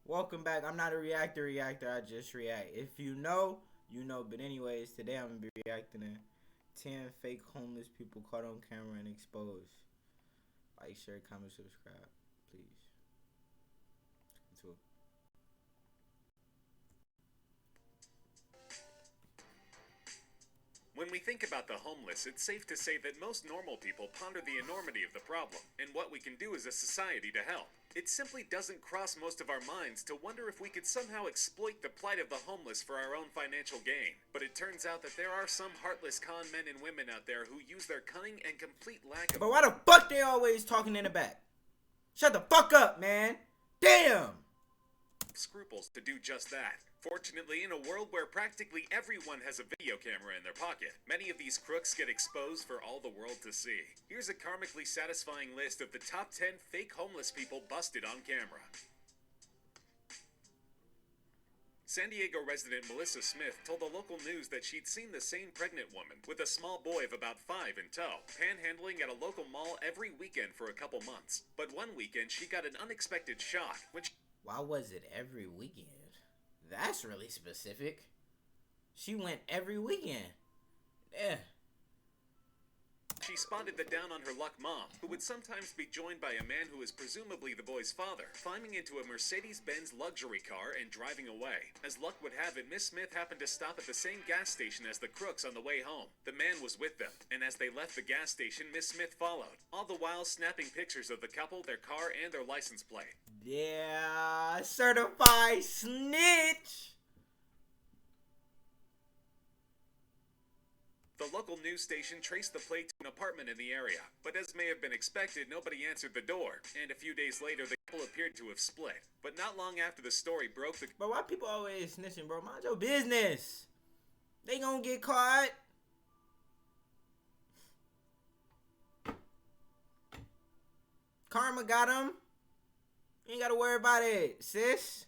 Welcome back. I'm not a reactor. I just react. If you know, you know. But anyways, today I'm gonna be reacting to 10 fake homeless people caught on camera and exposed. Like, share, comment, subscribe, please. Let's get to it. When we think about the homeless, it's safe to say that most normal people ponder the enormity of the problem and what we can do as a society to help. It simply doesn't cross most of our minds to wonder if we could somehow exploit the plight of the homeless for our own financial gain. But it turns out that there are some heartless con men and women out there who use their cunning and complete lack of— But why the fuck they always talking in the back? Shut the fuck up, man. Damn. scruples to do just that. Fortunately, in a world where practically everyone has a video camera in their pocket, many of these crooks get exposed for all the world to see. Here's a karmically satisfying list of the top 10 fake homeless people busted on camera. San Diego resident Melissa Smith told the local news that she'd seen the same pregnant woman with a small boy of about 5 in tow, panhandling at a local mall every weekend for a couple months. But one weekend she got an unexpected shock when Why was it every weekend? That's really specific. She went every weekend. Yeah. She spotted the down-on-her-luck mom, who would sometimes be joined by a man who is presumably the boy's father, climbing into a Mercedes-Benz luxury car and driving away. As luck would have it, Miss Smith happened to stop at the same gas station as the crooks on the way home. The man was with them, and as they left the gas station, Miss Smith followed, all the while snapping pictures of the couple, their car, and their license plate. Yeah, certified snitch. The local news station traced the plate to an apartment in the area, but as may have been expected, nobody answered the door, and a few days later the couple appeared to have split. But not long after the story broke, But why people always snitching, bro? Mind your business. They gonna get caught. Karma got him. You ain't gotta worry about it, sis.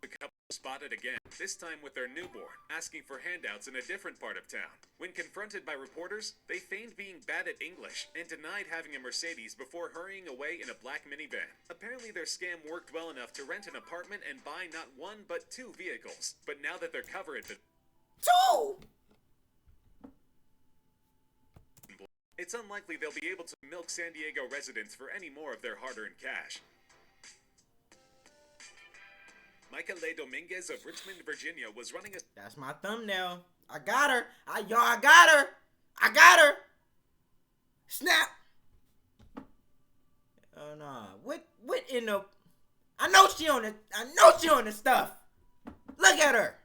the couple was spotted again, this time with their newborn, asking for handouts in a different part of town. When confronted by reporters, they feigned being bad at English and denied having a Mercedes before hurrying away in a black minivan. Apparently their scam worked well enough to rent an apartment and buy not one but 2 vehicles. But now that their cover had been— Two. it's unlikely they'll be able to milk San Diego residents for any more of their hard-earned cash. Michael A. Dominguez of Richmond, Virginia was running a— That's my thumbnail. I got her. I got her. I got her. Snap. Oh no. What in the— I know she on the stuff. Look at her.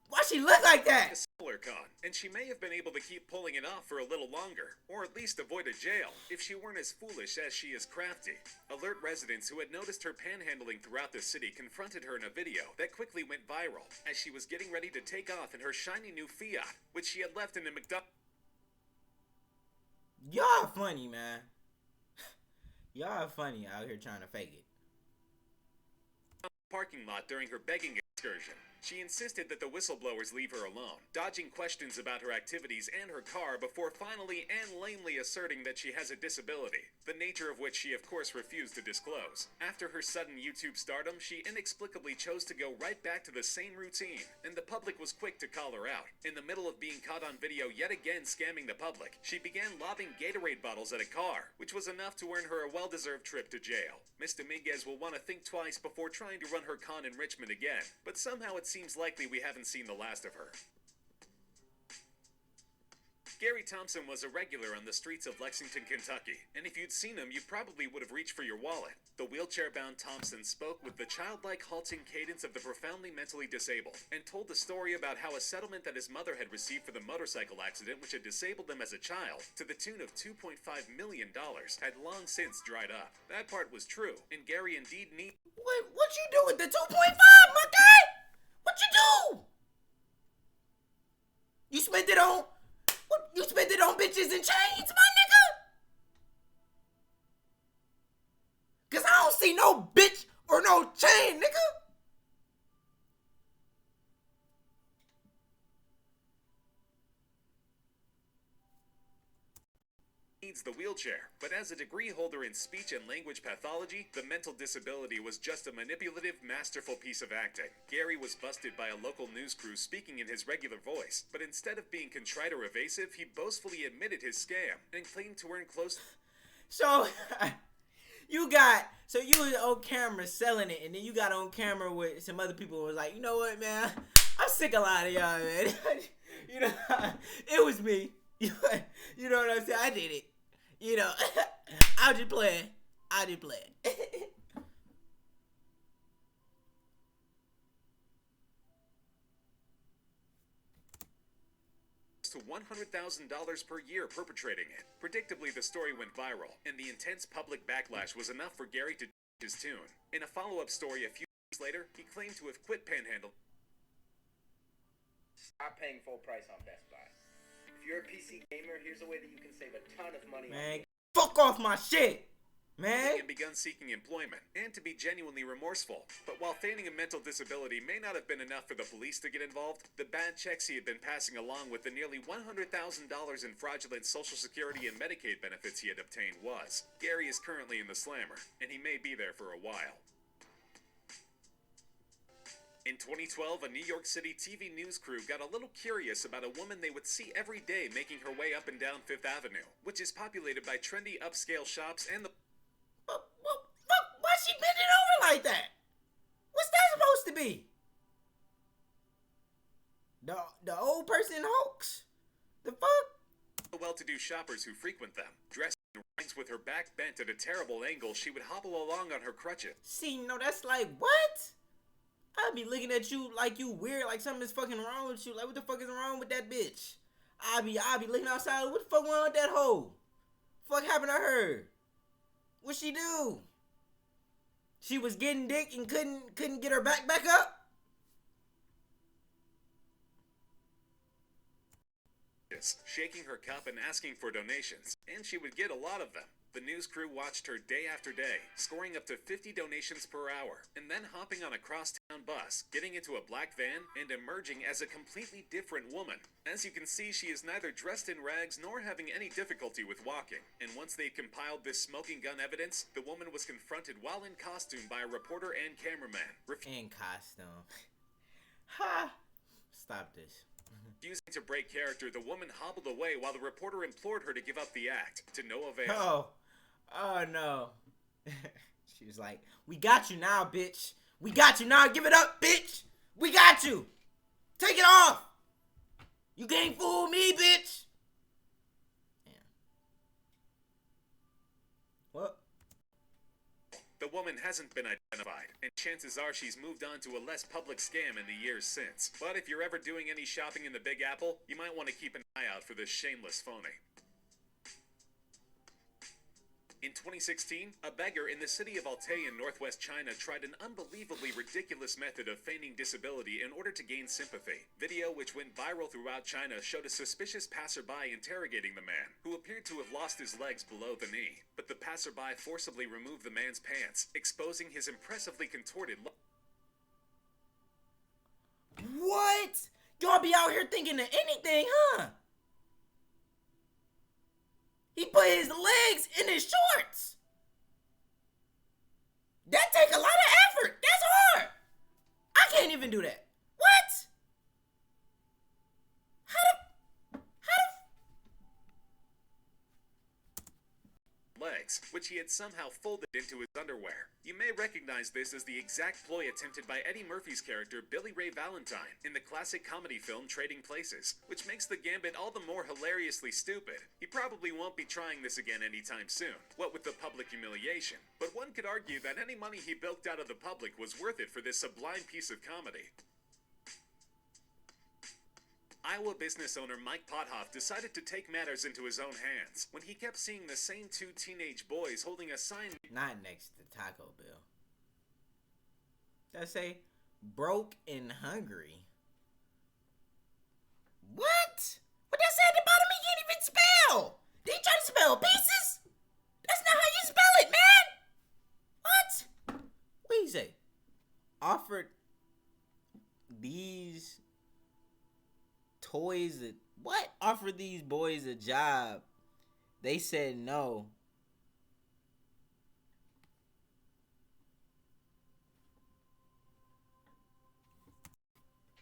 Why she look like that? similar con, and she may have been able to keep pulling it off for a little longer, or at least avoid a jail, if she weren't as foolish as she is crafty. Alert residents who had noticed her panhandling throughout the city confronted her in a video that quickly went viral, as she was getting ready to take off in her shiny new Fiat, which she had left in a McDonald's Y'all funny, man. Y'all funny out here trying to fake it. parking lot during her begging excursion. She insisted that the whistleblowers leave her alone, dodging questions about her activities and her car before finally and lamely asserting that she has a disability, the nature of which she of course refused to disclose. After her sudden YouTube stardom, she inexplicably chose to go right back to the same routine, and the public was quick to call her out. In the middle of being caught on video yet again scamming the public, she began lobbing Gatorade bottles at a car, which was enough to earn her a well-deserved trip to jail. Ms. Dominguez will want to think twice before trying to run her con in Richmond again, but somehow it seems likely we haven't seen the last of her. Gary Thompson was a regular on the streets of Lexington, Kentucky, and if you'd seen him, you probably would have reached for your wallet. The wheelchair-bound Thompson spoke with the childlike, halting cadence of the profoundly mentally disabled, and told the story about how a settlement that his mother had received for the motorcycle accident which had disabled them as a child, to the tune of $2.5 million, had long since dried up. That part was true, and Gary indeed need— What you do with the 2.5, my guy? What you do? You spent it on— what? You spent it on bitches and chains, my nigga? Cause I don't see no bitch or no chain, nigga. needs the wheelchair, but as a degree holder in speech and language pathology, the mental disability was just a manipulative, masterful piece of acting. Gary was busted by a local news crew speaking in his regular voice, but instead of being contrite or evasive, he boastfully admitted his scam and claimed to earn close. So you was on camera selling it, and then you got on camera with some other people who was like, you know what, man, I'm sick of a lot of y'all, man. You know, it was me. You know what I'm saying? I did it. You know, I just playing. To $100,000 per year perpetrating it. Predictably, the story went viral, and the intense public backlash was enough for Gary to his tune. In a follow-up story a few years later, he claimed to have quit Panhandle. Stop paying full price on Best Buy. If you're a PC gamer, here's a way that you can save a ton of money. Man, fuck off my shit, man. And begun seeking employment, and to be genuinely remorseful. But while feigning a mental disability may not have been enough for the police to get involved, the bad checks he had been passing along with the nearly $100,000 in fraudulent Social Security and Medicaid benefits he had obtained was. Gary is currently in the slammer, and he may be there for a while. In 2012, a New York City TV news crew got a little curious about a woman they would see every day making her way up and down Fifth Avenue, which is populated by trendy upscale shops and the... Why she bending over like that? What's that supposed to be? The old person hoax? The fuck? well-to-do shoppers who frequent them. Dressed in rags with her back bent at a terrible angle, she would hobble along on her crutches. See, no, that's like, what? I'd be looking at you like you weird, like something is fucking wrong with you. Like, what the fuck is wrong with that bitch? I'd be looking outside, what the fuck wrong with that hoe? Fuck happened to her? What'd she do? She was getting dick and couldn't get her back up? Shaking her cup and asking for donations, and she would get a lot of them. The news crew watched her day after day, scoring up to 50 donations per hour, and then hopping on a crosstown bus, getting into a black van, and emerging as a completely different woman. As you can see, she is neither dressed in rags nor having any difficulty with walking. And once they compiled this smoking gun evidence, the woman was confronted while in costume by a reporter and cameraman. In costume. Ha! Stop this. Refusing to break character, the woman hobbled away while the reporter implored her to give up the act, to no avail. Oh no. She was like, we got you now, bitch. We got you now. Give it up, bitch. We got you. Take it off. You can't fool me, bitch. Yeah. What? The woman hasn't been identified, and chances are she's moved on to a less public scam in the years since. But if you're ever doing any shopping in the Big Apple, you might want to keep an eye out for this shameless phony. In 2016, a beggar in the city of Altai in northwest China tried an unbelievably ridiculous method of feigning disability in order to gain sympathy. Video, which went viral throughout China, showed a suspicious passerby interrogating the man, who appeared to have lost his legs below the knee. But the passerby forcibly removed the man's pants, exposing his impressively contorted What? Y'all be out here thinking of anything, huh? He put his legs in his shorts. That take a lot of effort. That's hard. I can't even do that. What? legs, which he had somehow folded into his underwear. You may recognize this as the exact ploy attempted by Eddie Murphy's character Billy Ray Valentine in the classic comedy film Trading Places, which makes the gambit all the more hilariously stupid. He probably won't be trying this again anytime soon, what with the public humiliation. But one could argue that any money he bilked out of the public was worth it for this sublime piece of comedy. Iowa business owner Mike Pothoff decided to take matters into his own hands when he kept seeing the same two teenage boys holding a sign not next to Taco Bell that say broke and hungry. What? What that say at the bottom? He can't even spell. Did he try to spell pieces? That's not how you spell it, man. What? What do you say? Offered these toys that what? Offered these boys a job They said no.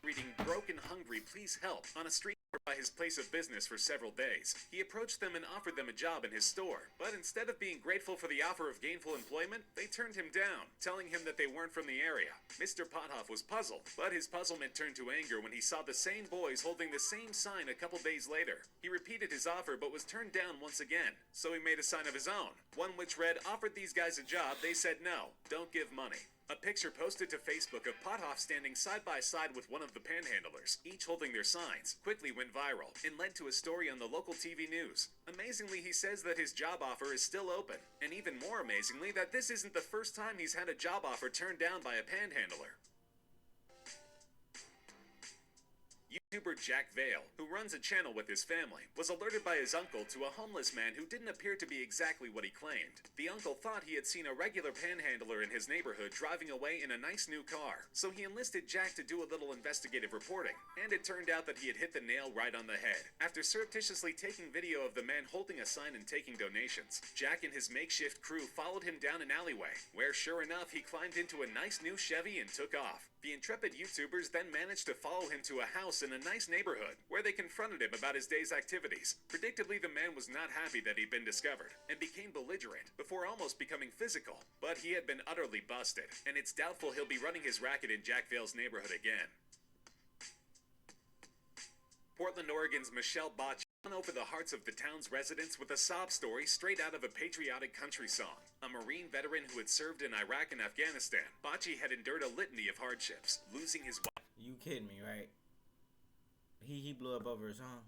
Reading "Broken Hungry, Please Help" on a street corner by his place of business for several days. He approached them and offered them a job in his store. But instead of being grateful for the offer of gainful employment, they turned him down, telling him that they weren't from the area. Mr. Pothoff was puzzled, but his puzzlement turned to anger when he saw the same boys holding the same sign a couple days later. He repeated his offer but was turned down once again, so he made a sign of his own, one which read, "Offered these guys a job, they said no, don't give money." A picture posted to Facebook of Pothoff standing side by side with one of the panhandlers, each holding their signs, quickly went viral and led to a story on the local TV news. Amazingly, he says that his job offer is still open, and even more amazingly, that this isn't the first time he's had a job offer turned down by a panhandler. YouTuber Jack Vale, who runs a channel with his family, was alerted by his uncle to a homeless man who didn't appear to be exactly what he claimed. The uncle thought he had seen a regular panhandler in his neighborhood driving away in a nice new car, so he enlisted Jack to do a little investigative reporting, and it turned out that he had hit the nail right on the head. After surreptitiously taking video of the man holding a sign and taking donations, Jack and his makeshift crew followed him down an alleyway, where sure enough he climbed into a nice new Chevy and took off. The intrepid YouTubers then managed to follow him to a house in a nice neighborhood, where they confronted him about his day's activities. Predictably, the man was not happy that he'd been discovered, and became belligerent, before almost becoming physical. But he had been utterly busted, and it's doubtful he'll be running his racket in Jack Vale's neighborhood again. Portland, Oregon's Michelle Botch won over the hearts of the town's residents with a sob story straight out of a patriotic country song. A Marine veteran who had served in Iraq and Afghanistan, Bocce had endured a litany of hardships, losing his wife. You kidding me, right? He blew up over his song.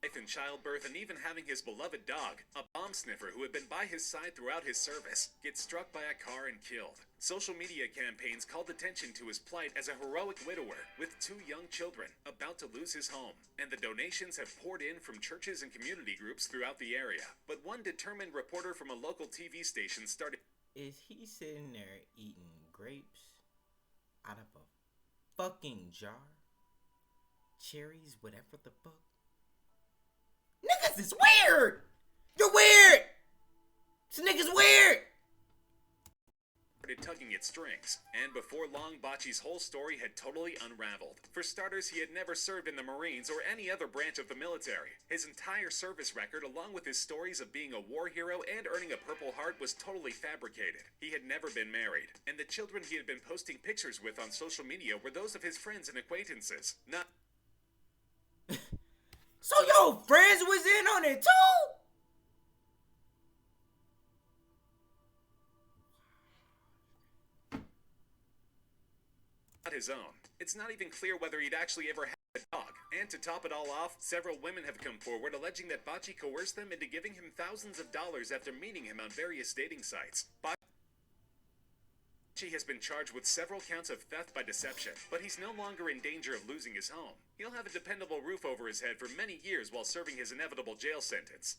Life in childbirth, and even having his beloved dog, a bomb sniffer who had been by his side throughout his service, get struck by a car and killed. Social media campaigns called attention to his plight as a heroic widower with 2 young children about to lose his home, and the donations have poured in from churches and community groups throughout the area. But one determined reporter from a local TV station started. Is he sitting there eating grapes out of a fucking jar? Cherries, whatever the fuck? Niggas is weird! You're weird! This nigga's weird! Tugging at strings, and before long, Bocce's whole story had totally unraveled. For starters, he had never served in the Marines or any other branch of the military. His entire service record, along with his stories of being a war hero and earning a Purple Heart, was totally fabricated. He had never been married, and the children he had been posting pictures with on social media were those of his friends and acquaintances, not. So your friends was in on it too? His own. It's not even clear whether he'd actually ever had a dog. And to top it all off, several women have come forward alleging that Bocce coerced them into giving him thousands of dollars after meeting him on various dating sites. Bocce has been charged with several counts of theft by deception, but he's no longer in danger of losing his home. He'll have a dependable roof over his head for many years while serving his inevitable jail sentence.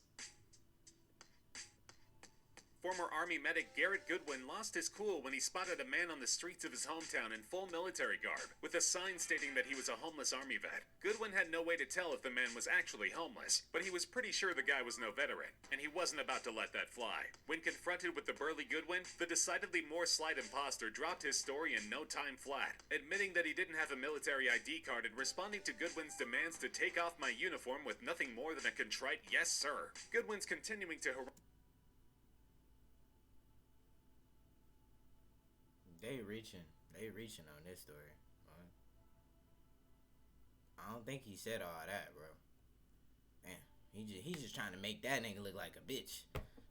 Former Army medic Garrett Goodwin lost his cool when he spotted a man on the streets of his hometown in full military garb, with a sign stating that he was a homeless Army vet. Goodwin had no way to tell if the man was actually homeless, but he was pretty sure the guy was no veteran, and he wasn't about to let that fly. When confronted with the burly Goodwin, the decidedly more slight imposter dropped his story in no time flat, admitting that he didn't have a military ID card and responding to Goodwin's demands to take off my uniform with nothing more than a contrite "yes, sir." Goodwin's continuing to They reaching on this story. I don't think he said all that, bro. Man, he's just trying to make that nigga look like a bitch.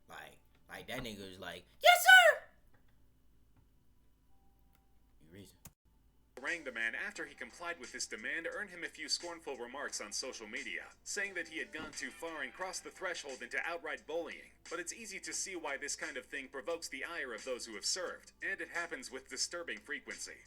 Like that nigga was like, "Yes, sir." You reason. Rang the man after he complied with this demand earned him a few scornful remarks on social media, saying that he had gone too far and crossed the threshold into outright bullying. But it's easy to see why this kind of thing provokes the ire of those who have served, and it happens with disturbing frequency.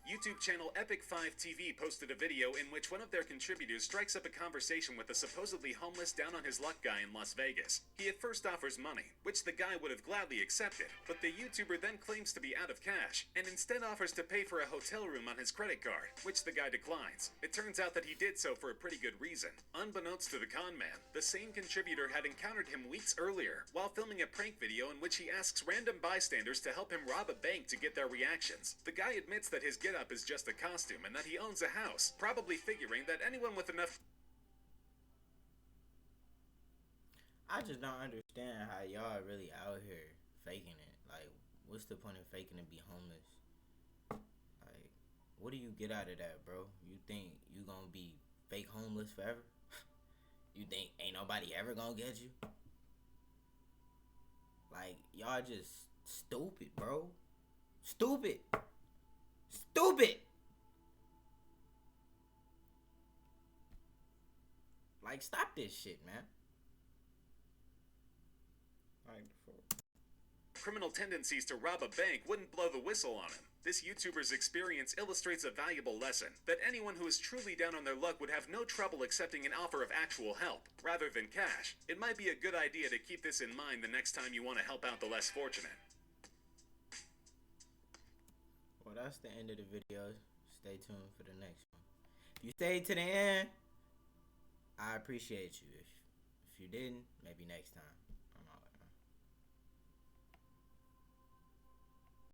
YouTube channel Epic5 TV posted a video in which one of their contributors strikes up a conversation with a supposedly homeless down on his luck guy in Las Vegas. He at first offers money, which the guy would have gladly accepted, but the YouTuber then claims to be out of cash, and instead offers to pay for a hotel room on his credit card, which the guy declines. It turns out that he did so for a pretty good reason. Unbeknownst to the con man, the same contributor had encountered him weeks earlier, while filming a prank video in which he asks random bystanders to help him rob a bank to get their reactions. The guy admits that his getup is just a costume and that he owns a house, probably figuring that anyone with enough. I just don't understand how y'all really out here faking it. Like, what's the point of faking to be homeless? Like, what do you get out of that, bro? You think you gonna be fake homeless forever? You think ain't nobody ever gonna get you? Like, y'all just stupid, bro. Stupid. Stupid. Like, stop this shit, man. Alright, before. Criminal tendencies to rob a bank wouldn't blow the whistle on him. This YouTuber's experience illustrates a valuable lesson, that anyone who is truly down on their luck would have no trouble accepting an offer of actual help, rather than cash. It might be a good idea to keep this in mind the next time you want to help out the less fortunate. Well, that's the end of the video. Stay tuned for the next one. If you stayed to the end, I appreciate you. If you didn't, maybe next time.